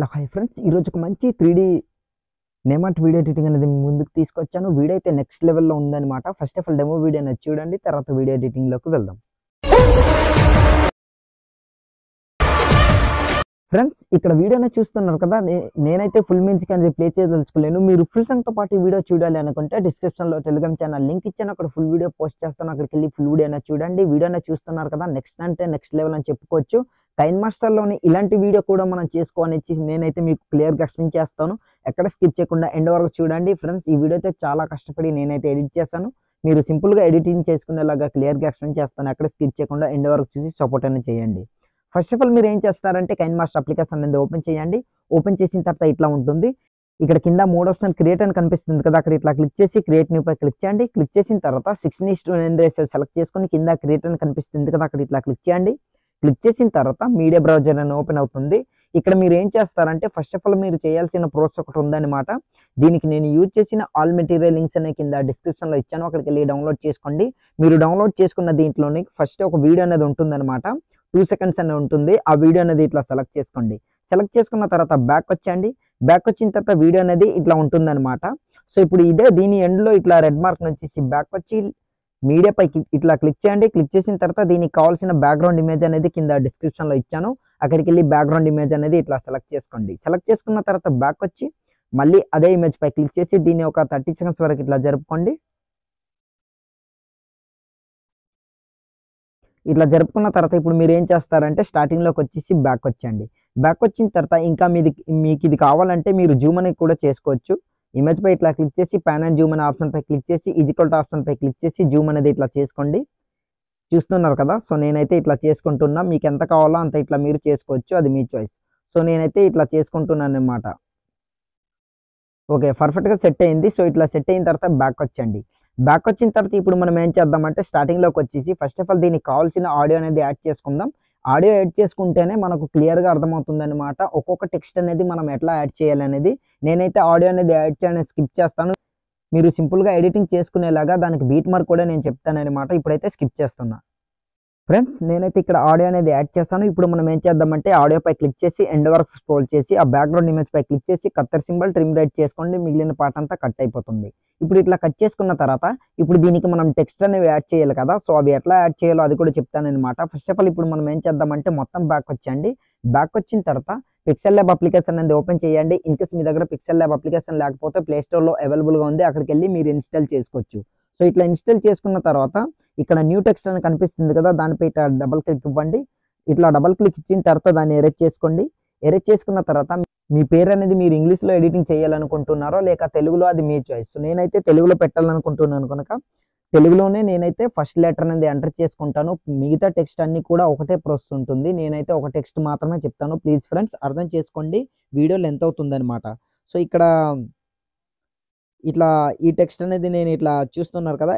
Hello hi friends, ఈరోజు ఒక మంచి 3D నేమార్ట్ వీడియో ఎడిటింగ్ అనేది మీ ముందుకు తీసుకొచ్చాను. వీడియో అయితే నెక్స్ట్ లెవెల్లో ఉందన్నమాట. First of all demo video అనేది చూడండి, తర్వాత వీడియో ఎడిటింగ్లోకి వెళ్దాం. ఫ్రెండ్స్, ఇక్కడ వీడియోని చూస్తున్నారు కదా, నేనైతే ఫుల్ మ్యూజిక్ అనేది ప్లే చేయదలుచుకోలేను. మీరు ఫుల్ సాంగ్తో పాటు ఈ వీడియో చూడాలి అనుకుంటే డిస్క్రిప్షన్లో టెలిగ్రామ్ ఛానల్ లింక్ ఇచ్చాను, అక్కడ ఫుల్ వీడియో పోస్ట్ చేస్తాను. అక్కడికి వెళ్ళి ఫుల్ వీడియో అనేది చూడండి. వీడియోని చూస్తున్నారు కదా, నెక్స్ట్ అంటే నెక్స్ట్ లెవెల్ అని చెప్పుకోవచ్చు. కైన్ మాస్టర్లోని ఇలాంటి వీడియో కూడా మనం చేసుకోవనిచ్చి నేనైతే మీకు క్లియర్గా ఎక్స్ప్లెయిన్ చేస్తాను. ఎక్కడ స్కిప్ చేయకుండా ఎండ్ వరకు చూడండి. ఫ్రెండ్స్, ఈ వీడియో అయితే చాలా కష్టపడి నేనైతే ఎడిట్ చేశాను. మీరు సింపుల్గా ఎడిటింగ్ చేసుకునేలాగా క్లియర్గా ఎక్స్ప్లెయిన్ చేస్తాను. ఎక్కడ స్కిప్ చేయకుండా ఎండ్ వరకు చూసి సపోర్ట్ అనేది చేయండి. ఫస్ట్ ఆఫ్ ఆల్ మీరు ఏం చేస్తారంటే కైన్ మాస్టర్ అప్లికేషన్ అనేది ఓపెన్ చేయండి. ఓపెన్ చేసిన తర్వాత ఇట్లా ఉంటుంది. ఇక్కడ కింద 3 ఆప్షన్ క్రియేట్ అని కనిపిస్తుంది కదా, అక్కడ ఇట్లా క్లిక్ చేసి క్రియేట్ న్యూ పై క్లిక్ చేయండి. క్లిక్ చేసిన తర్వాత 16:9 రేషియో సెలెక్ట్ చేసుకొని కింద క్రియేట్ అని కనిపిస్తుంది కదా, అక్కడ ఇట్లా క్లిక్ చేయండి. క్లిక్ చేసిన తర్వాత మీడియా బ్రౌజర్ అని ఓపెన్ అవుతుంది. ఇక్కడ మీరు ఏం చేస్తారంటే ఫస్ట్ ఆఫ్ ఆల్ మీరు చేయాల్సిన ప్రాసెస్ ఒకటి ఉందన్నమాట. దీనికి నేను యూజ్ చేసిన ఆల్ మెటీరియల్ లింక్స్ అనే కింద డిస్క్రిప్షన్లో ఇచ్చాను, అక్కడికి వెళ్ళి డౌన్లోడ్ చేసుకోండి. మీరు డౌన్లోడ్ చేసుకున్న దీంట్లోని ఫస్ట్ ఒక వీడియో అనేది ఉంటుందన్నమాట. 2 seconds అనేది ఉంటుంది. ఆ వీడియో అనేది ఇట్లా సెలెక్ట్ చేసుకోండి. సెలెక్ట్ చేసుకున్న తర్వాత బ్యాక్ వచ్చేయండి. బ్యాక్ వచ్చిన తర్వాత వీడియో అనేది ఇట్లా ఉంటుందన్నమాట. సో ఇప్పుడు ఇదే దీని ఎండ్లో ఇట్లా రెడ్ మార్క్ నుంచి బ్యాక్ వచ్చి మీడియా పైకి ఇట్లా క్లిక్ చేయండి. క్లిక్ చేసిన తర్వాత దీనికి కావాల్సిన బ్యాక్గ్రౌండ్ ఇమేజ్ అనేది కింద డిస్క్రిప్షన్లో ఇచ్చాను, అక్కడికి వెళ్ళి బ్యాక్గ్రౌండ్ ఇమేజ్ అనేది ఇట్లా సెలెక్ట్ చేసుకోండి. సెలెక్ట్ చేసుకున్న తర్వాత బ్యాక్ వచ్చి మళ్ళీ అదే ఇమేజ్ పై క్లిక్ చేసి దీన్ని ఒక 30 seconds వరకు ఇట్లా జరుపుకోండి. ఇట్లా జరుపుకున్న తర్వాత ఇప్పుడు మీరు ఏం చేస్తారంటే స్టార్టింగ్లోకి వచ్చేసి బ్యాక్ వచ్చేయండి. బ్యాక్ వచ్చిన తర్వాత ఇంకా మీకు ఇది కావాలంటే మీరు జూమ్ అనేది కూడా చేసుకోవచ్చు. ఇమేజ్ పై ఇట్లా క్లిక్ చేసి పాన్ అండ్ జూమ్ అనే ఆప్షన్ పై క్లిక్ చేసి ఈక్వల్ టు ఆప్షన్ పై క్లిక్ చేసి జూమ్ అనేది ఇట్లా చేసుకోండి. చూస్తున్నారు కదా, సో నేనైతే ఇట్లా చేసుకుంటున్నా. మీకు ఎంత కావాలో అంత ఇట్లా మీరు చేసుకోవచ్చు, అది మీ చాయిస్. సో నేనైతే ఇట్లా చేసుకుంటున్నాను అనమాట. ఓకే, పర్ఫెక్ట్గా సెట్ అయింది. సో ఇట్లా సెట్ అయిన తర్వాత బ్యాక్ వచ్చండి. బ్యాక్ వచ్చిన తర్వాత ఇప్పుడు మనం ఏం చేద్దామంటే స్టార్టింగ్లోకి వచ్చేసి ఫస్ట్ ఆఫ్ ఆల్ దీనికి కావాల్సిన ఆడియో అనేది యాడ్ చేసుకుందాం. ఆడియో యాడ్ చేసుకుంటేనే మనకు క్లియర్గా అర్థమవుతుంది అనమాట, ఒక్కొక్క టెక్స్ట్ అనేది మనం ఎట్లా యాడ్ చేయాలనేది. నేనైతే ఆడియో అనేది యాడ్ చేయడానికి స్కిప్ చేస్తాను. మీరు సింపుల్గా ఎడిటింగ్ చేసుకునేలాగా దానికి బీట్ మార్క్ కూడా నేను చెప్తాను అనమాట. ఇప్పుడైతే స్కిప్ చేస్తున్నా. ఫ్రెండ్స్, నేనైతే ఇక్కడ ఆడియో అనేది యాడ్ చేస్తాను. ఇప్పుడు మనం ఏం చేద్దామంటే ఆడియో పై క్లిక్ చేసి ఎండ్ వరకు స్క్రోల్ చేసి ఆ బ్యాక్గ్రౌండ్ ఇమేజ్ పై క్లిక్ చేసి కత్తర్ సింబల్ ట్రిమ్ రైట్ చేసుకోండి. మిగిలిన పార్ట్ అంతా కట్ అయిపోతుంది. ఇప్పుడు ఇట్లా కట్ చేసుకున్న తర్వాత ఇప్పుడు దీనికి మనం టెక్స్ట్ అనేవి యాడ్ చేయాలి కదా, సో అవి ఎట్లా యాడ్ చేయాలో అది కూడా చెప్తాను అనమాట. ఫస్ట్ ఆఫ్ ఆల్ ఇప్పుడు మనం ఏం చేద్దామంటే మొత్తం బ్యాక్ వచ్చండి. బ్యాక్ వచ్చిన తర్వాత పిక్సెల్ ల్యాబ్ అప్లికేషన్ అనేది ఓపెన్ చేయండి. ఇన్కేస్ మీ దగ్గర పిక్సెల్ ల్యాబ్ అప్లికేషన్ లేకపోతే ప్లే స్టోర్లో అవైలబుల్గా ఉంది, అక్కడికి వెళ్ళి మీరు ఇన్స్టాల్ చేసుకోవచ్చు. సో ఇట్లా ఇన్స్టాల్ చేసుకున్న తర్వాత ఇక్కడ న్యూ టెక్స్ట్ అని కనిపిస్తుంది కదా, దానిపై ఇట్లా డబల్ క్లిక్ ఇవ్వండి. ఇట్లా డబల్ క్లిక్ ఇచ్చిన తర్వాత దాన్ని ఎరేజ్ చేసుకోండి. ఎరేజ్ చేసుకున్న తర్వాత మీ పేరు అనేది మీరు ఇంగ్లీష్లో ఎడిటింగ్ చేయాలనుకుంటున్నారో లేక తెలుగులో, అది మీ చాయిస్. నేనైతే తెలుగులో పెట్టాలనుకుంటున్నాను కనుక తెలుగులోనే నేనైతే ఫస్ట్ లెటర్ అనేది ఎంటర్ చేసుకుంటాను. మిగతా టెక్స్ట్ అన్ని కూడా ఒకటే ప్రాసెస్ ఉంటుంది. నేనైతే ఒక టెక్స్ట్ మాత్రమే చెప్తాను. ప్లీజ్ ఫ్రెండ్స్, అర్థం చేసుకోండి, వీడియో లెంత్ అవుతుందన్నమాట. సో ఇక్కడ ఇట్లా ఈ టెక్స్ట్ అనేది నేను ఇట్లా చూస్తున్నారు కదా,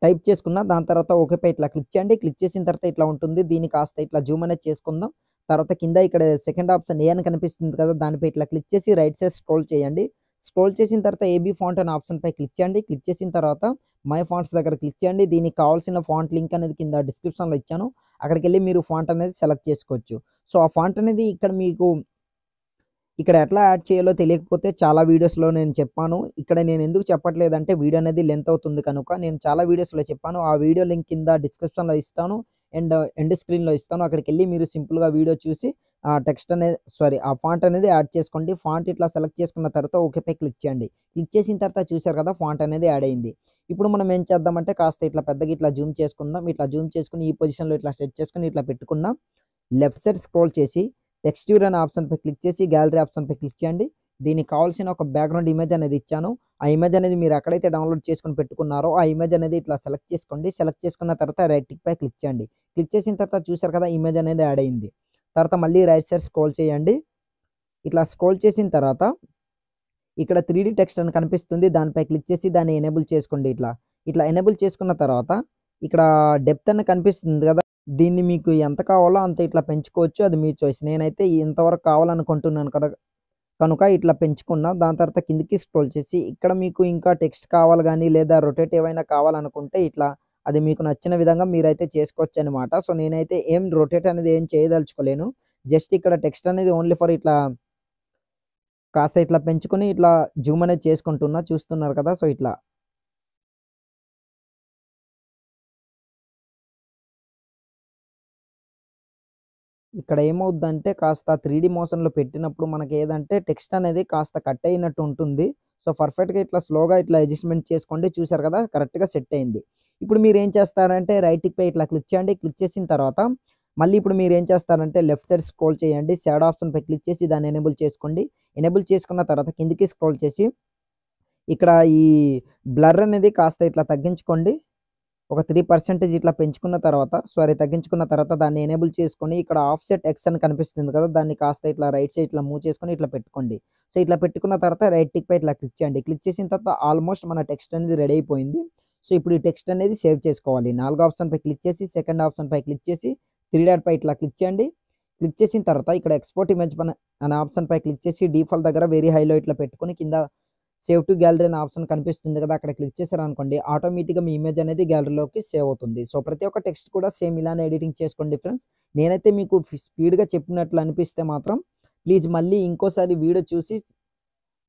టైప్ చేసుకున్న దాని తర్వాత ఓకేపై ఇట్లా క్లిక్ చేయండి. క్లిక్ చేసిన తర్వాత ఇట్లా ఉంటుంది. దీన్ని కాస్త ఇట్లా జూమ్ అనేది చేసుకుందాం. తర్వాత కింద ఇక్కడ సెకండ్ ఆప్షన్ ఏ అని కనిపిస్తుంది కదా, దానిపై ఇట్లా క్లిక్ చేసి రైట్ సైడ్ స్క్రోల్ చేయండి. స్క్రోల్ చేసిన తర్వాత ఏబీ ఫాంట్ అనే ఆప్షన్ పై క్లిక్ చేయండి. క్లిక్ చేసిన తర్వాత మై ఫాంట్స్ దగ్గర క్లిక్ చేయండి. దీనికి కావాల్సిన ఫాంట్ లింక్ అనేది కింద డిస్క్రిప్షన్లో ఇచ్చాను, అక్కడికి వెళ్ళి మీరు ఫాంట్ అనేది సెలెక్ట్ చేసుకోవచ్చు. సో ఆ ఫాంట్ అనేది ఇక్కడ ఎట్లా యాడ్ చేయాలో తెలియకపోతే చాలా వీడియోస్లో నేను చెప్పాను. ఇక్కడ నేను ఎందుకు చెప్పట్లేదంటే వీడియో అనేది లెంత్ అవుతుంది కనుక. నేను చాలా వీడియోస్లో చెప్పాను, ఆ వీడియో లింక్ కింద డిస్క్రిప్షన్లో ఇస్తాను అండ్ ఎండ్ స్క్రీన్లో ఇస్తాను. అక్కడికి వెళ్ళి మీరు సింపుల్గా వీడియో చూసి ఆ ఫాంట్ అనేది యాడ్ చేసుకోండి. ఫాంట్ ఇట్లా సెలెక్ట్ చేసుకున్న తర్వాత ఓకేపై క్లిక్ చేయండి. క్లిక్ చేసిన తర్వాత చూసారు కదా, ఫాంట్ అనేది యాడ్ అయింది. ఇప్పుడు మనం ఏం చేద్దామంటే కాస్త ఇట్లా పెద్దగా ఇట్లా జూమ్ చేసుకుందాం. ఇట్లా జూమ్ చేసుకుని ఈ పొజిషన్లో ఇట్లా సెట్ చేసుకుని ఇట్లా పెట్టుకున్నాం. లెఫ్ట్ సైడ్ స్క్రోల్ చేసి టెక్స్చర్ అనే ఆప్షన్ పై క్లిక్ చేసి గ్యాలరీ ఆప్షన్ పై క్లిక్ చేయండి. దీనికి కావాల్సిన ఒక బ్యాక్గ్రౌండ్ ఇమేజ్ అనేది ఇచ్చాను. ఆ ఇమేజ్ అనేది మీరు ఎక్కడైతే డౌన్లోడ్ చేసుకుని పెట్టుకున్నారో ఆ ఇమేజ్ అనేది ఇట్లా సెలెక్ట్ చేసుకోండి. సెలెక్ట్ చేసుకున్న తర్వాత రైట్ టిక్ పై క్లిక్ చేయండి. క్లిక్ చేసిన తర్వాత చూసారు కదా, ఇమేజ్ అనేది యాడ్ అయింది. తర్వాత మళ్ళీ రైట్ సైడ్ స్క్రోల్ చేయండి. ఇట్లా స్క్రోల్ చేసిన తర్వాత ఇక్కడ 3D టెక్స్ట్ అని కనిపిస్తుంది, దానిపై క్లిక్ చేసి దాన్ని ఎనేబుల్ చేసుకోండి. ఇట్లా ఎనేబుల్ చేసుకున్న తర్వాత ఇక్కడ డెప్త్ అని కనిపిస్తుంది కదా, దీన్ని మీకు ఎంత కావాలో అంత ఇట్లా పెంచుకోవచ్చు, అది మీ చాయిస్. నేనైతే ఇంతవరకు కావాలనుకుంటున్నాను కదా కనుక ఇట్లా పెంచుకున్నా. దాని తర్వాత కిందికి స్క్రోల్ చేసి ఇక్కడ మీకు ఇంకా టెక్స్ట్ కావాలి కానీ లేదా రొటేట్ ఏమైనా కావాలనుకుంటే ఇట్లా అది మీకు నచ్చిన విధంగా మీరైతే చేసుకోవచ్చు అనమాట. సో నేనైతే రొటేట్ అనేది ఏం చేయదలుచుకోలేను. జస్ట్ ఇక్కడ టెక్స్ట్ అనేది ఓన్లీ ఫర్ ఇట్లా కాస్త ఇట్లా పెంచుకొని ఇట్లా జూమ్ అనేది చేసుకుంటున్నా చూస్తున్నారు కదా. సో ఇట్లా ఇక్కడ ఏమవుద్దంటే కాస్త 3D మోషన్‌లో పెట్టినప్పుడు మనకి ఏదంటే టెక్స్ట్ అనేది కాస్త కట్ అయినట్టు ఉంటుంది. సో పర్ఫెక్ట్‌గా ఇట్లా స్లోగా ఇట్లా అడ్జస్ట్‌మెంట్ చేసుకోండి. చూసారు కదా కరెక్ట్‌గా సెట్ అయింది. ఇప్పుడు మీరేం చేస్తారంటే రైట్ టిక్‌పై ఇట్లా క్లిక్ చేయండి. క్లిక్ చేసిన తర్వాత మళ్ళీ ఇప్పుడు మీరేం చేస్తారంటే లెఫ్ట్ సైడ్ స్క్రోల్ చేయండి. షాడో ఆప్షన్‌పై క్లిక్ చేసి దాన్ని ఎనేబుల్ చేసుకోండి. ఎనేబుల్ చేసుకున్న తర్వాత కిందకి స్క్రోల్ చేసి ఇక్కడ ఈ బ్లర్ అనేది కాస్త ఇట్లా తగ్గించుకోండి. ఒక 3% ఇట్లా పెంచుకున్న తర్వాత తగ్గించుకున్న తర్వాత దాన్ని ఎనేబుల్ చేసుకొని ఇక్కడ ఆఫ్‌సెట్ ఎక్స్ అని కనిపిస్తుంది కదా! దాన్ని కాస్త ఇట్లా రైట్ సైడ్ ఇట్లా మూవ్ చేసుకొని ఇట్లా పెట్టుకోండి. సో, ఇట్లా పెట్టుకున్న తర్వాత రైట్ టిక్ పై ఇట్లా క్లిక్ చేయండి. క్లిక్ చేసిన తర్వాత ఆల్మోస్ట్ మన టెక్స్ట్ అనేది రెడీ అయిపోయింది. సో, ఇప్పుడు ఈ టెక్స్ట్ అనేది సేవ్ చేసుకోవాలి. 4 ఆప్షన్‌పై క్లిక్ చేసి సెకండ్ ఆప్షన్‌పై క్లిక్ చేసి 3 డాట్ పై ఇట్లా క్లిక్ చేయండి. క్లిక్ చేసిన తర్వాత ఇక్కడ ఎక్స్‌పోర్ట్ ఇమేజ్ అనే ఆప్షన్‌పై క్లిక్ చేసి డిఫాల్ట్ దగ్గర వెరీ హైలో ఇట్లా పెట్టుకొని కింద సేవ్ టు గ్యాలరీ అనే ఆప్షన్ కనిపిస్తుంది కదా! అక్కడ క్లిక్ చేశారనుకోండి ఆటోమేటిక్‌గా మీ ఇమేజ్ అనేది గ్యాలరీలోకి సేవ్ అవుతుంది. సో, ప్రతి ఒక్క టెక్స్ట్ కూడా సేమ్ ఇలానే ఎడిటింగ్ చేసుకోండి ఫ్రెండ్స్. నేనైతే మీకు స్పీడ్‌గా చెప్పినట్లు అనిపిస్తే మాత్రం ప్లీజ్ మళ్ళీ ఇంకోసారి వీడియో చూసి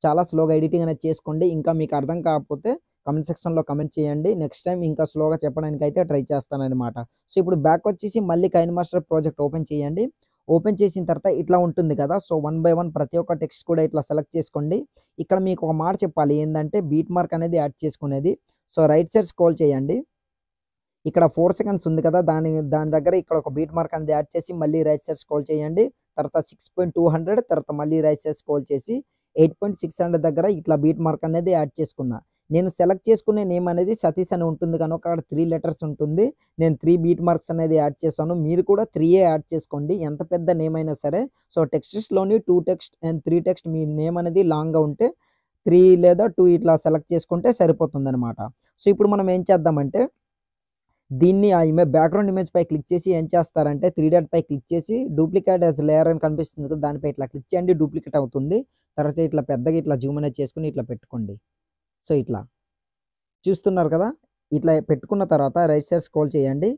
చాలా స్లోగా ఎడిటింగ్ అనేది చేసుకోండి. ఇంకా మీకు అర్థం కాకపోతే కామెంట్ సెక్షన్‌లో కామెంట్ చేయండి. నెక్స్ట్ టైమ్ ఇంకా స్లోగా చెప్పడానికైతే ట్రై చేస్తాననమాట. సో, ఇప్పుడు బ్యాక్ వచ్చేసి మళ్ళీ కైన్‌మాస్టర్ ప్రాజెక్ట్ ఓపెన్ చేయండి. ఓపెన్ చేసిన తర్వాత ఇట్లా ఉంటుంది కదా! సో, వన్ బై వన్ ప్రతి ఒక్క టెక్స్ట్ కూడా ఇట్లా సెలెక్ట్ చేసుకోండి. ఇక్కడ మీకు ఒక మాట చెప్పాలి ఏందంటే బీట్ మార్క్ అనేది యాడ్ చేసుకునేది. సో, రైట్ సైడ్ స్క్రోల్ చేయండి. ఇక్కడ 4 సెకండ్స్ ఉంది కదా! దాని దగ్గర ఇక్కడ ఒక బీట్ మార్క్ అనేది యాడ్ చేసి మళ్ళీ రైట్ సైడ్ స్క్రోల్ చేయండి. తర్వాత 6.200 తర్వాత మళ్ళీ రైట్ సైడ్ స్క్రోల్ చేసి 8.600 దగ్గర ఇట్లా బీట్ మార్క్ అనేది యాడ్ చేసుకున్నా. నేను సెలెక్ట్ చేసుకునే నేమ్ అనేది సతీష్ అని ఉంటుంది కనుక అక్కడ 3 లెటర్స్ ఉంటుంది. నేను 3 బీట్ మార్క్స్ అనేది యాడ్ చేశాను. మీరు కూడా 3 యాడ్ చేసుకోండి. ఎంత పెద్ద నేమ్ అయినా సరే. సో, టెక్స్ట్స్‌లోని 2 టెక్స్ట్ అండ్ 3 టెక్స్ట్ మీ నేమ్ అనేది లాంగ్‌గా ఉంటే 3 లేదా 2 ఇట్లా సెలెక్ట్ చేసుకుంటే సరిపోతుందనమాట. సో, ఇప్పుడు మనం ఏం చేద్దామంటే దీన్ని ఆ బ్యాక్‌గ్రౌండ్ ఇమేజ్ పై క్లిక్ చేసి ఏం చేస్తారంటే 3 డాట్ పై క్లిక్ చేసి డూప్లికేట్ యాస్ లేయర్ అని కనిపిస్తుంది కదా! దానిపై ఇట్లా క్లిక్ చేయండి. డూప్లికేట్ అవుతుంది. తర్వాత ఇట్లా పెద్దగా ఇట్లా జూమ్ అనేది చేసుకొని ఇట్లా పెట్టుకోండి. సో, ఇట్లా చూస్తున్నారు కదా! ఇట్లా పెట్టుకున్న తర్వాత రైట్ సైడ్ స్క్రోల్ చేయండి.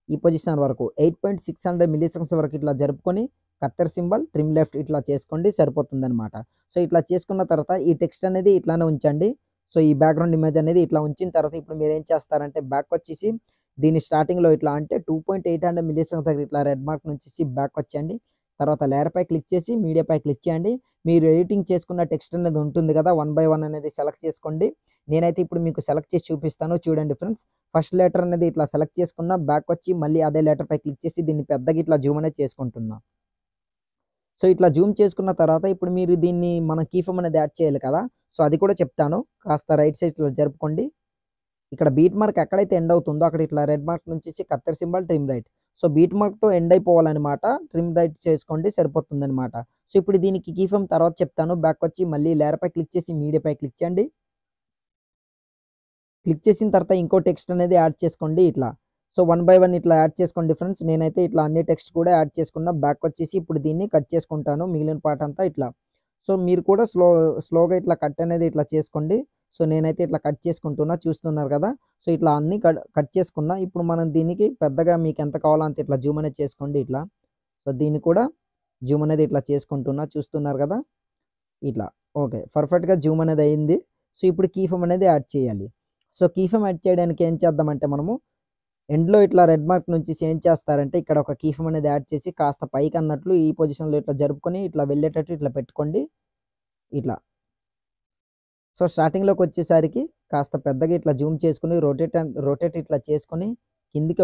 ఈ పొజిషన్ వరకు 8.600 మిల్లీసెకండ్స్ వరకు ఇట్లా జరుపుకొని కత్తెర సింబల్ ట్రిమ్ లెఫ్ట్ ఇట్లా చేసుకోండి సరిపోతుందనమాట. సో, ఇట్లా చేసుకున్న తర్వాత ఈ టెక్స్ట్ అనేది ఇట్లానే ఉంచండి. సో, ఈ బ్యాక్‌గ్రౌండ్ ఇమేజ్ అనేది ఇట్లా ఉంచిన తర్వాత ఇప్పుడు మీరేం చేస్తారంటే బ్యాక్ వచ్చేసి దీన్ని స్టార్టింగ్‌లో ఇట్లా అంటే 2.800 మిల్లీసెకండ్స్ దగ్గర ఇట్లా రెడ్ మార్క్ నుంచేసి బ్యాక్ వచ్చేయండి. తర్వాత లేయర్ పై క్లిక్ చేసి మీడియా పై క్లిక్ చేయండి. మీరు ఎడిటింగ్ చేసుకున్న టెక్స్ట్ అనేది ఉంటుంది కదా! వన్ బై వన్ అనేది సెలెక్ట్ చేసుకోండి. నేనైతే ఇప్పుడు మీకు సెలెక్ట్ చేసి చూపిస్తాను చూడండి ఫ్రెండ్స్. ఫస్ట్ లెటర్ అనేది ఇట్లా సెలెక్ట్ చేసుకున్న బ్యాక్ వచ్చి మళ్ళీ అదే లెటర్ పై క్లిక్ చేసి దీన్ని పెద్దగా ఇట్లా జూమ్ అనేది చేసుకుంటున్నా. సో, ఇట్లా జూమ్ చేసుకున్న తర్వాత ఇప్పుడు మీరు దీన్ని మన కీ ఫ్రేమ్ అనేది యాడ్ చేయాలి కదా! సో, అది కూడా చెప్తాను. కాస్త రైట్ సైడ్‌లో జరుపుకోండి. ఇక్కడ బీట్ మార్క్ ఎక్కడైతే ఎండ్ అవుతుందో అక్కడ ఇట్లా రెడ్ మార్క్ నుంచేసి కత్తెర symbol trim right. So, beat మార్క్‌తో ఎండ్ అయిపోవాలనమాట. ట్రిమ్ రైట్ చేసుకోండి సరిపోతుందనమాట. సో, ఇప్పుడు దీనికి కీ ఫ్రేమ్ తర్వాత చెప్తాను. బ్యాక్ వచ్చి మళ్ళీ లేయర్ పై క్లిక్ చేసి మీడియా పై క్లిక్ చేయండి. క్లిక్ చేసిన తర్వాత ఇంకో టెక్స్ట్ అనేది యాడ్ చేసుకోండి ఇట్లా. సో, వన్ బై వన్ ఇట్లా యాడ్ చేసుకోండి ఫ్రెండ్స్. నేనైతే ఇట్లా అన్ని టెక్స్ట్ కూడా యాడ్ చేసుకున్నా. బ్యాక్ వచ్చేసి ఇప్పుడు దీన్ని కట్ చేసుకుంటాను. మిగిలిన పార్ట్ అంతా ఇట్లా. సో, మీరు కూడా స్లోగా ఇట్లా కట్ అనేది ఇట్లా చేసుకోండి. సో, నేనైతే ఇట్లా కట్ చేసుకుంటున్నా చూస్తున్నారు కదా! సో, ఇట్లా అన్నీ కట్ చేసుకున్నా. ఇప్పుడు మనం దీనికి పెద్దగా మీకు ఎంత కావాలో అంత ఇట్లా జూమ్ అనేది చేసుకోండి ఇట్లా. సో, దీన్ని కూడా జూమ్ అనేది ఇట్లా చేసుకుంటున్నా చూస్తున్నారు కదా! ఇట్లా. ఓకే. పర్ఫెక్ట్‌గా జూమ్ అనేది అయింది. సో, ఇప్పుడు కీ ఫ్రేమ్ అనేది యాడ్ చేయాలి. సో, కీ ఫ్రేమ్ యాడ్ చేయడానికి ఏం చేద్దామంటే మనము ఎండ్‌లో ఇట్లా రెడ్ మార్క్ నుంచి ఏం చేస్తారంటే ఇక్కడ ఒక కీ ఫ్రేమ్ అనేది యాడ్ చేసి కాస్త పైకన్నట్లు ఈ పొజిషన్‌లో ఇట్లా జరుపుకొని ఇట్లా వెళ్ళేటట్టు ఇట్లా పెట్టుకోండి. ఇట్లా. సో, స్టార్టింగ్‌లోకి వచ్చేసరికి కాస్త పెద్దగా ఇట్లా జూమ్ చేసుకొని రొటేట్ ఇట్లా చేసుకొని కిందికి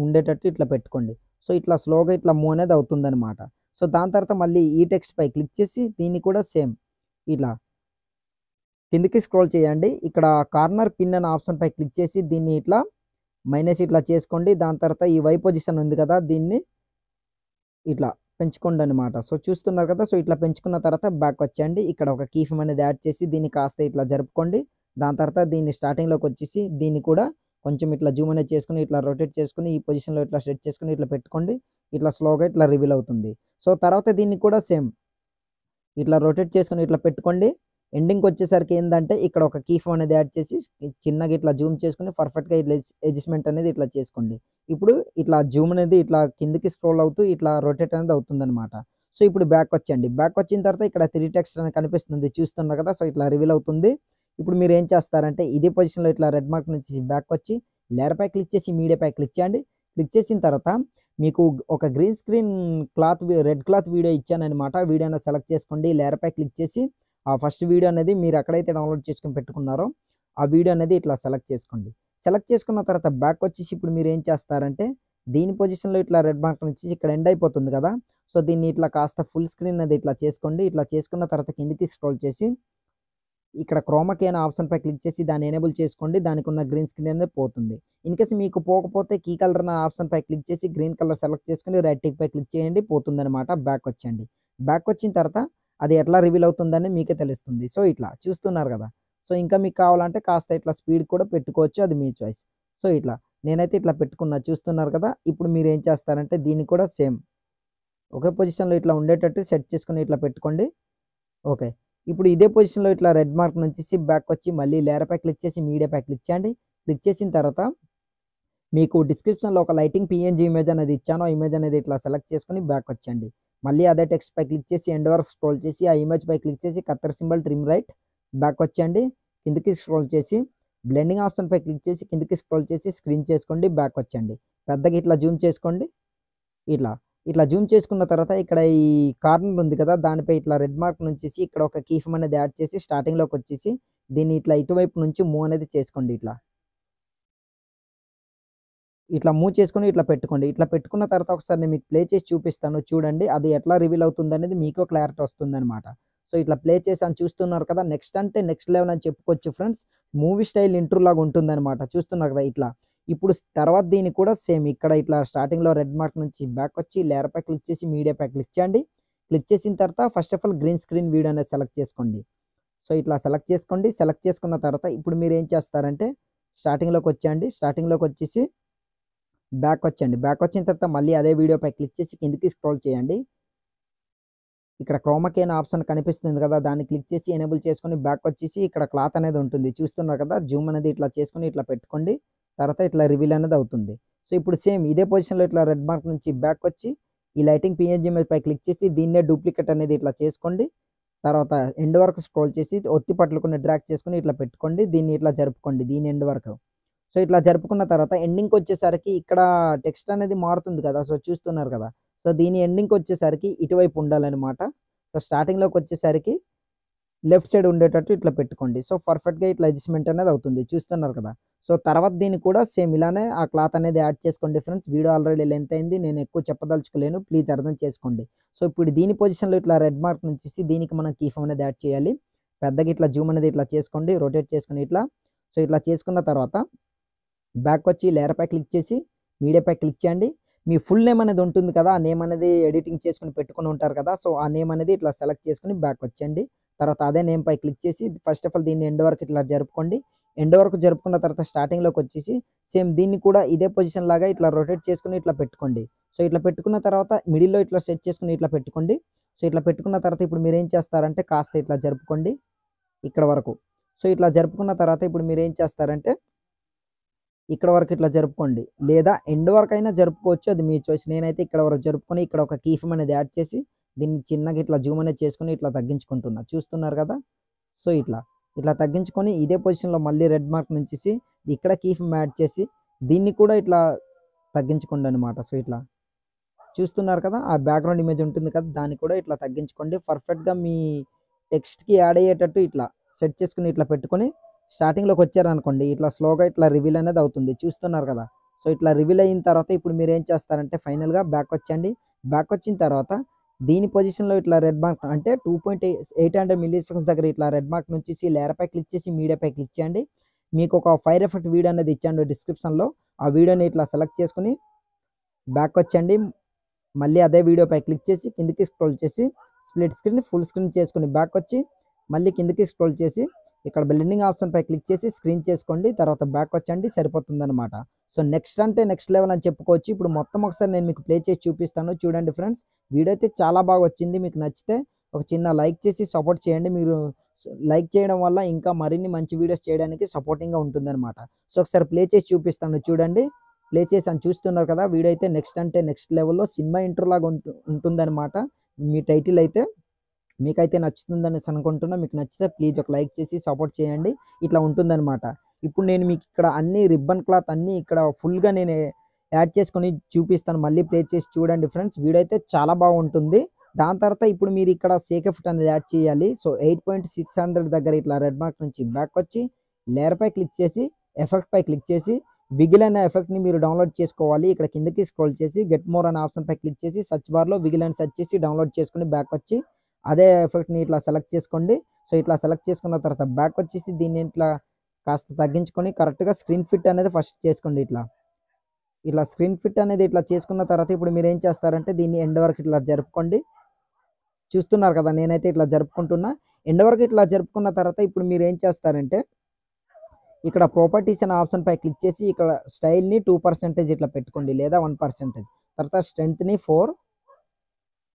ఉండేటట్టు ఇట్లా పెట్టుకోండి. సో, ఇట్లా స్లోగా ఇట్లా మూవ్ అనేది అవుతుందనమాట. సో, దాని తర్వాత మళ్ళీ ఈ టెక్స్ట్ పై క్లిక్ చేసి దీన్ని కూడా సేమ్ ఇట్లా కిందకి స్క్రోల్ చేయండి. ఇక్కడ కార్నర్ పిన్ అనే ఆప్షన్ పై క్లిక్ చేసి దీన్ని ఇట్లా మైనస్ ఇట్లా చేసుకోండి. దాని తర్వాత ఈ వై పొజిషన్ ఉంది కదా! దీన్ని ఇట్లా పెంచుకోండనమాట. సో, చూస్తున్నారు కదా! సో, ఇట్లా పెంచుకున్న తర్వాత బ్యాక్ వచ్చేయండి. ఇక్కడ ఒక కీ ఫ్రేమ్ అనేది యాడ్ చేసి దీన్ని కాస్త ఇట్లా జరుపుకోండి. దాని తర్వాత దీన్ని స్టార్టింగ్‌లోకి వచ్చేసి దీన్ని కూడా కొంచెం ఇట్లా జూమ్ అనేది చేసుకొని ఇట్లా రొటేట్ చేసుకొని ఈ పొజిషన్‌లో ఇట్లా సెట్ చేసుకొని ఇట్లా పెట్టుకోండి. ఇట్లా స్లోగా ఇట్లా రివీల్ అవుతుంది. సో, తర్వాత దీన్ని కూడా సేమ్ ఇట్లా రొటేట్ చేసుకొని ఇట్లా పెట్టుకోండి. ఎండింగ్‌కొచ్చేసరికి ఏందంటే ఇక్కడ ఒక కీ ఫ్రేమ్ అనేది యాడ్ చేసి చిన్నగా ఇట్లా జూమ్ చేసుకొని పర్ఫెక్ట్‌గా ఇట్లా అడ్జస్ట్‌మెంట్ అనేది ఇట్లా చేసుకోండి. ఇప్పుడు ఇట్లా జూమ్ అనేది ఇట్లా కిందకి స్క్రోల్ అవుతూ ఇట్లా రొటేట్ అనేది అవుతుందనమాట. సో, ఇప్పుడు బ్యాక్ వచ్చేయండి. బ్యాక్ వచ్చిన తర్వాత ఇక్కడ 3 టెక్స్ట్ అని కనిపిస్తుంది చూస్తున్నారు కదా! సో, ఇట్లా రివీల్ అవుతుంది. ఇప్పుడు మీరేం చేస్తారంటే ఇదే పొజిషన్‌లో ఇట్లా రెడ్ మార్క్ నుంచి బ్యాక్ వచ్చి లేయర్‌పై క్లిక్ చేసి మీడియాపై క్లిక్ చేయండి. క్లిక్ చేసిన తర్వాత మీకు ఒక green screen red cloth video ఇచ్చాననమాట. వీడియో అనేది సెలెక్ట్ చేసుకోండి. లేయర్‌పై క్లిక్ చేసి ఆ ఫస్ట్ వీడియో అనేది మీరు ఎక్కడైతే డౌన్‌లోడ్ చేసుకొని పెట్టుకున్నారో ఆ వీడియో అనేది ఇట్లా సెలెక్ట్ చేసుకోండి. సెలెక్ట్ చేసుకున్న తర్వాత బ్యాక్ వచ్చేసి ఇప్పుడు మీరేం చేస్తారంటే దీని పొజిషన్‌లో ఇట్లా రెడ్ మార్క్ నుంచి ఇక్కడ ఎండ్ అయిపోతుంది కదా! సో, దీన్ని ఇట్లా కాస్త ఫుల్ స్క్రీన్ అనేది ఇట్లా చేసుకోండి. ఇట్లా చేసుకున్న తర్వాత కిందకి స్క్రోల్ చేసి ఇక్కడ క్రోమా కీ అనే ఆప్షన్‌పై క్లిక్ చేసి దాన్ని ఎనేబుల్ చేసుకోండి. దానికున్న గ్రీన్ స్క్రీన్ అనేది పోతుంది. ఇన్‌కేస్ మీకు పోకపోతే కీ కలర్ అనే ఆప్షన్‌పై క్లిక్ చేసి గ్రీన్ కలర్ సెలెక్ట్ చేసుకొని రైట్ టిక్‌పై క్లిక్ చేయండి. పోతుందనమాట. బ్యాక్ వచ్చేయండి. బ్యాక్ వచ్చిన తర్వాత అది ఎట్లా రివీల్ అవుతుందని మీకే తెలుస్తుంది. సో, ఇట్లా చూస్తున్నారు కదా! సో, ఇంకా మీకు కావాలంటే కాస్త ఇట్లా స్పీడ్ కూడా పెట్టుకోవచ్చు. అది మీ చాయిస్. సో, ఇట్లా నేనైతే ఇట్లా పెట్టుకున్నా చూస్తున్నారు కదా! ఇప్పుడు మీరేం చేస్తారంటే దీన్ని కూడా సేమ్ ఒకే పొజిషన్‌లో ఇట్లా ఉండేటట్టు సెట్ చేసుకొని ఇట్లా పెట్టుకోండి. ఓకే. ఇప్పుడు ఇదే పొజిషన్‌లో ఇట్లా రెడ్ మార్క్ నుంచేసి బ్యాకొచ్చి మళ్ళీ లేయర్‌పై క్లిక్ చేసి మీడియాపై క్లిక్ చేయండి. క్లిక్ చేసిన తర్వాత మీకు డిస్క్రిప్షన్‌లో ఒక లైటింగ్ పీఎన్‌జీ ఇమేజ్ అనేది ఇచ్చాను. ఆ ఇమేజ్ అనేది ఇట్లా సెలెక్ట్ చేసుకొని బ్యాకొచ్చేయండి. మళ్ళీ అదే టెక్స్ట్‌పై క్లిక్ చేసి ఎండ్ వరకు స్క్రోల్ చేసి ఆ ఇమేజ్‌పై క్లిక్ చేసి కత్తెర సింబల్ ట్రిమ్ రైట్ బ్యాకొచ్చేయండి. కిందకి స్క్రోల్ చేసి బ్లెండింగ్ ఆప్షన్‌పై క్లిక్ చేసి కిందకి స్క్రోల్ చేసి స్క్రీన్ చేసుకోండి. బ్యాకొచ్చేయండి. పెద్దగా ఇట్లా జూమ్ చేసుకోండి. ఇట్లా. ఇట్లా జూమ్ చేసుకున్న తర్వాత ఇక్కడ ఈ కార్నర్ ఉంది కదా! దానిపై ఇట్లా రెడ్ మార్క్ నుంచేసి ఇక్కడ ఒక కీ ఫ్రేమ్ అనేది యాడ్ చేసి స్టార్టింగ్‌లోకొచ్చేసి దీన్ని ఇట్లా ఇటువైపు నుంచి మూవ్ అనేది చేసుకోండి ఇట్లా. ఇట్లా మూవ్ చేసుకొని ఇట్లా పెట్టుకోండి. ఇట్లా పెట్టుకున్న తర్వాత ఒకసారి నేను మీకు ప్లే చేసి చూపిస్తాను చూడండి. అది ఎట్లా రివీల్ అవుతుందనేది మీకో క్లారిటీ వస్తుందనమాట. సో, ఇట్లా ప్లే చేశాను చూస్తున్నారు కదా! నెక్స్ట్ అంటే నెక్స్ట్ లెవెల్ అని చెప్పుకోవచ్చు ఫ్రెండ్స్. మూవీ స్టైల్ ఇంట్రో లాగా ఉంటుందనమాట. చూస్తున్నారు కదా! ఇట్లా. ఇప్పుడు తర్వాత దీన్ని కూడా సేమ్ ఇక్కడ ఇట్లా స్టార్టింగ్‌లో రెడ్ మార్క్ నుంచి బ్యాకొచ్చి లేయర్‌పై క్లిక్ చేసి మీడియాపై క్లిక్ చేయండి. క్లిక్ చేసిన తర్వాత first of all green screen video అనేది సెలెక్ట్ చేసుకోండి. సో, ఇట్లా సెలెక్ట్ చేసుకోండి. సెలెక్ట్ చేసుకున్న తర్వాత ఇప్పుడు మీరేం చేస్తారంటే స్టార్టింగ్‌లోకొచ్చేయండి. స్టార్టింగ్‌లోకొచ్చేసి బ్యాకొచ్చేయండి. బ్యాకొచ్చిన తర్వాత మళ్ళీ అదే వీడియోపై క్లిక్ చేసి కిందకి స్క్రోల్ చేయండి. ఇక్కడ క్రోమా కీ అనే ఆప్షన్ కనిపిస్తుంది కదా! దాన్ని క్లిక్ చేసి ఎనేబుల్ చేసుకొని బ్యాకొచ్చేసి ఇక్కడ క్లాత్ అనేది ఉంటుంది. చూస్తున్నారు కదా! జూమ్ అనేది ఇట్లా చేసుకొని ఇట్లా పెట్టుకోండి. తర్వాత ఇట్లా రివీల్ అనేది అవుతుంది. సో, ఇప్పుడు సేమ్ ఇదే పొజిషన్‌లో ఇట్లా రెడ్ మార్క్ నుంచి బ్యాకొచ్చి ఈ లైటింగ్ పీఎన్‌జీ ఇమేజ్‌పై క్లిక్ చేసి దీన్నే డూప్లికేట్ అనేది ఇట్లా చేసుకోండి. తర్వాత ఎండ్ వరకు స్క్రోల్ చేసి ఒత్తి పట్టుకొని డ్రాగ్ చేసుకొని ఇట్లా పెట్టుకోండి. దీన్ని ఇట్లా జరుపుకోండి. దీని ఎండ్ వరకు. సో, ఇట్లా జరుపుకున్న తర్వాత ఎండింగ్‌కొచ్చేసరికి ఇక్కడ టెక్స్ట్ అనేది మారుతుంది కదా! సో, చూస్తున్నారు కదా! సో, దీని ఎండింగ్‌కొచ్చేసరికి ఇటువైపు ఉండాలనమాట. సో, స్టార్టింగ్‌లోకొచ్చేసరికి లెఫ్ట్ సైడ్ ఉండేటట్టు ఇట్లా పెట్టుకోండి. సో, పర్ఫెక్ట్‌గా ఇట్లా అడ్జస్ట్‌మెంట్ అనేది అవుతుంది. చూస్తున్నారు కదా! సో, తర్వాత దీన్ని కూడా సేమ్ ఇలానే ఆ క్లాత్ అనేది యాడ్ చేసుకోండి ఫ్రెండ్స్. వీడియో ఆల్రెడీ లెంత్ అయింది. నేను ఎక్కువ చెప్పదలుచుకోలేను. ప్లీజ్ అర్థం చేసుకోండి. సో, ఇప్పుడు దీని పొజిషన్‌లో ఇట్లా రెడ్ మార్క్ నుంచేసి దీనికి మనం కీ ఫ్రేమ్ అనేది యాడ్ చేయాలి. పెద్దగా ఇట్లా జూమ్ అనేది ఇట్లా చేసుకోండి. రొటేట్ చేసుకొని ఇట్లా. సో, ఇట్లా చేసుకున్న తర్వాత బ్యాకొచ్చి లేయర్‌పై క్లిక్ చేసి మీడియాపై క్లిక్ చేయండి. మీ ఫుల్ నేమ్ అనేది ఉంటుంది కదా! ఆ నేమ్ అనేది ఎడిటింగ్ చేసుకొని పెట్టుకొని ఉంటారు కదా! సో, ఆ నేమ్ అనేది ఇట్లా సెలెక్ట్ చేసుకొని బ్యాకొచ్చేయండి. తర్వాత అదే నేమ్‌పై క్లిక్ చేసి ఫస్ట్ ఆఫ్ ఆల్ దీన్ని ఎండ్ వరకు ఇట్లా జరుపుకోండి. ఎండ్ వరకు జరుపుకున్న తర్వాత స్టార్టింగ్‌లోకొచ్చేసి సేమ్ దీన్ని కూడా ఇదే పొజిషన్ లాగా ఇట్లా రొటేట్ చేసుకొని ఇట్లా పెట్టుకోండి. సో, ఇట్లా పెట్టుకున్న తర్వాత మిడిల్‌లో ఇట్లా సెట్ చేసుకొని ఇట్లా పెట్టుకోండి. సో, ఇట్లా పెట్టుకున్న తర్వాత ఇప్పుడు మీరేం చేస్తారంటే కాస్త ఇట్లా జరుపుకోండి ఇక్కడ వరకు. సో, ఇట్లా జరుపుకున్న తర్వాత ఇప్పుడు మీరేం చేస్తారంటే ఇక్కడ వరకు ఇట్లా జరుపుకోండి. లేదా ఎండ్ వరకైనా జరుపుకోవచ్చు. అది మీ చాయిస్. నేనైతే ఇక్కడ వరకు జరుపుకొని ఇక్కడ ఒక కీ ఫ్రేమ్ అనేది యాడ్ చేసి దీన్ని చిన్నగా ఇట్లా జూమ్ అనేది చేసుకొని ఇట్లా తగ్గించుకుంటున్నా. చూస్తున్నారు కదా! సో, ఇట్లా. ఇట్లా తగ్గించుకొని ఇదే పొజిషన్‌లో మళ్ళీ రెడ్ మార్క్ నుంచేసి ఇక్కడ కీ ఫ్రేమ్ యాడ్ చేసి దీన్ని కూడా ఇట్లా తగ్గించుకోండనమాట. సో, ఇట్లా. చూస్తున్నారు కదా! ఆ బ్యాక్‌గ్రౌండ్ ఇమేజ్ ఉంటుంది కదా! దాన్ని కూడా ఇట్లా తగ్గించుకోండి. పర్ఫెక్ట్‌గా మీ టెక్స్ట్‌కి యాడ్ అయ్యేటట్టు ఇట్లా సెట్ చేసుకొని ఇట్లా పెట్టుకొని స్టార్టింగ్‌లోకొచ్చారనుకోండి. ఇట్లా స్లోగా ఇట్లా రివీల్ అనేది అవుతుంది. చూస్తున్నారు కదా! సో, ఇట్లా రివీల్ అయిన తర్వాత ఇప్పుడు మీరేం చేస్తారంటే ఫైనల్‌గా బ్యాకొచ్చేయండి. బ్యాకొచ్చిన తర్వాత దీని పొజిషన్‌లో ఇట్లా రెడ్ మార్క్ అంటే 2.800 మిల్లీ సెకండ్స్ దగ్గర ఇట్లా రెడ్ మార్క్ నుంచేసి లేయర్‌పై క్లిక్ చేసి మీడియాపై క్లిక్ చేయండి. మీకొక ఫైర్ ఎఫెక్ట్ వీడియో అనేది ఇచ్చాను డిస్క్రిప్షన్‌లో. ఆ వీడియోని ఇట్లా సెలెక్ట్ చేసుకొని బ్యాకొచ్చేయండి. మళ్ళీ అదే వీడియోపై క్లిక్ చేసి కిందకి స్క్రోల్ చేసి స్ప్లిట్ స్క్రీన్, ఫుల్ స్క్రీన్ చేసుకొని బ్యాకొచ్చి మళ్ళీ కిందకి స్క్రోల్ చేసి ఇక్కడ బ్లెండింగ్ ఆప్షన్‌పై క్లిక్ చేసి స్క్రీన్ చేసుకోండి. తర్వాత బ్యాకొచ్చేయండి సరిపోతుందనమాట. సో, నెక్స్ట్ అంటే నెక్స్ట్ లెవెల్ అని చెప్పుకోవచ్చు. ఇప్పుడు మొత్తం ఒకసారి నేను మీకు ప్లే చేసి చూపిస్తాను. చూడండి ఫ్రెండ్స్. వీడియో అయితే చాలా బాగా వచ్చింది. మీకు నచ్చితే ఒక చిన్న లైక్ చేసి సపోర్ట్ చేయండి. మీరు లైక్ చేయడం వల్ల ఇంకా మరిన్ని మంచి వీడియోస్ చేయడానికి సపోర్టింగ్‌గా ఉంటుందనమాట. సో, ఒకసారి ప్లే చేసి చూపిస్తాను చూడండి. ప్లే చేశాను చూస్తున్నారు కదా. వీడియో అయితే నెక్స్ట్ అంటే నెక్స్ట్ లెవెల్‌లో సినిమా ఇంట్రో లాగా ఉంటుందన్నమాట. మీ టైటిల్ అయితే మీకైతే నచ్చుతుందనేసి అనుకుంటున్నా. మీకు నచ్చితే ప్లీజ్ ఒక లైక్ చేసి సపోర్ట్ చేయండి. ఇట్లా ఉంటుందన్నమాట. ఇప్పుడు నేను మీకు ఇక్కడ అన్ని రిబ్బన్ క్లాత్ అన్నీ ఇక్కడ ఫుల్‌గా నేను యాడ్ చేసుకొని చూపిస్తాను. మళ్ళీ ప్లే చేసి చూడండి ఫ్రెండ్స్. వీడియో అయితే చాలా బాగుంటుంది. దాని తర్వాత ఇప్పుడు మీరు ఇక్కడ షేక్ ఎఫెక్ట్ అనేది యాడ్ చేయాలి. సో 8.600 దగ్గర ఇట్లా రెడ్ మార్క్ నుంచి బ్యాక్ వచ్చి లేయర్ పై క్లిక్ చేసి ఎఫెక్ట్ పై క్లిక్ చేసి విగిల్ అనే ఎఫెక్ట్‌ని మీరు డౌన్‌లోడ్ చేసుకోవాలి. ఇక్కడ కిందకి స్క్రోల్ చేసి గెట్ మోర్ అనే ఆప్షన్ పై క్లిక్ చేసి సెర్చ్ బార్‌లో విగిల్ అని సెర్చ్ చేసి డౌన్‌లోడ్ చేసుకొని బ్యాక్ వచ్చి అదే ఎఫెక్ట్‌ని ఇట్లా సెలెక్ట్ చేసుకోండి. సో ఇట్లా సెలెక్ట్ చేసుకున్న తర్వాత బ్యాక్ వచ్చేసి దీన్ని ఇట్లా కాస్త తగ్గించుకొని కరెక్ట్‌గా స్క్రీన్ ఫిట్ అనేది ఫస్ట్ చేసుకోండి ఇట్లా. ఇట్లా స్క్రీన్ ఫిట్ అనేది ఇట్లా చేసుకున్న తర్వాత ఇప్పుడు మీరేం చేస్తారంటే దీన్ని ఎండ్ వరకు ఇట్లా జరుపుకోండి. చూస్తున్నారు కదా నేనైతే ఇట్లా జరుపుకుంటున్నా. ఎండ్ వరకు ఇట్లా జరుపుకున్న తర్వాత ఇప్పుడు మీరేం చేస్తారంటే ఇక్కడ ప్రాపర్టీస్ అనే ఆప్షన్ పై క్లిక్ చేసి ఇక్కడ స్టైల్‌ని 2% ఇట్లా పెట్టుకోండి లేదా 1%. తర్వాత స్ట్రెంగ్త్‌ని 4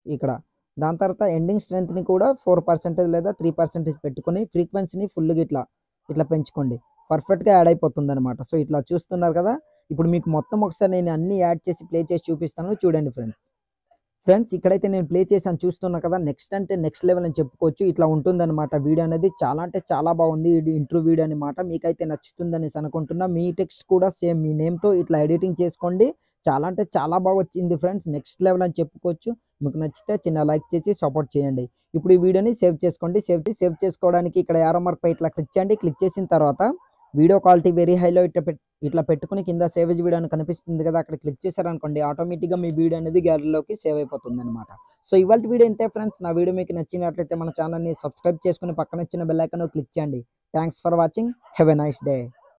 ఇక్కడ. దాని తర్వాత ఎండింగ్ స్ట్రెంగ్త్‌ని కూడా 4% లేదా 3% పెట్టుకొని ఫ్రీక్వెన్సీని ఫుల్‌గా ఇట్లా పెంచుకోండి. పర్ఫెక్ట్‌గా యాడ్ అయిపోతుందనమాట. సో ఇట్లా చూస్తున్నారు కదా. ఇప్పుడు మీకు మొత్తం ఒకసారి నేను అన్నీ యాడ్ చేసి ప్లే చేసి చూపిస్తాను చూడండి ఫ్రెండ్స్. ఫ్రెండ్స్ ఇక్కడైతే నేను ప్లే చేశాను చూస్తున్నా కదా. నెక్స్ట్ అంటే నెక్స్ట్ లెవెల్ అని చెప్పుకోవచ్చు. ఇట్లా ఉంటుందన్నమాట వీడియో అనేది. చాలా అంటే చాలా బాగుంది. ఇది ఇంట్రో వీడియో అనమాట. మీకైతే నచ్చుతుందనేసి అనుకుంటున్నా. మీ టెక్స్ట్ కూడా సేమ్ మీ నేమ్‌తో ఇట్లా ఎడిటింగ్ చేసుకోండి. చాలా అంటే చాలా బాగా వచ్చింది ఫ్రెండ్స్. నెక్స్ట్ లెవెల్ అని చెప్పుకోవచ్చు. మీకు నచ్చితే చిన్న లైక్ చేసి సపోర్ట్ చేయండి. ఇప్పుడు ఈ వీడియోని సేవ్ చేసుకోండి. సేవ్ చేసుకోవడానికి ఇక్కడ యారో మార్క్ పై ఇట్లా క్లిక్ చేయండి. క్లిక్ చేసిన తర్వాత వీడియో క్వాలిటీ వెరీ హైలో ఇట్లా పెట్టుకొని కింద సేవ్ వీడియో అని కనిపిస్తుంది కదా. అక్కడ క్లిక్ చేశారనుకోండి ఆటోమేటిక్‌గా మీ వీడియో అనేది గ్యాలరీలోకి సేవ్ అయిపోతుందన్నమాట. సో ఇవాల్టి వీడియో ఇంతే ఫ్రెండ్స్. నా వీడియో మీకు నచ్చినట్లయితే మన ఛానల్‌ని సబ్స్క్రైబ్ చేసుకొని పక్కన వచ్చిన బెల్ ఐకాన్ క్లిక్ చేయండి. Thanks for watching. Have a nice day.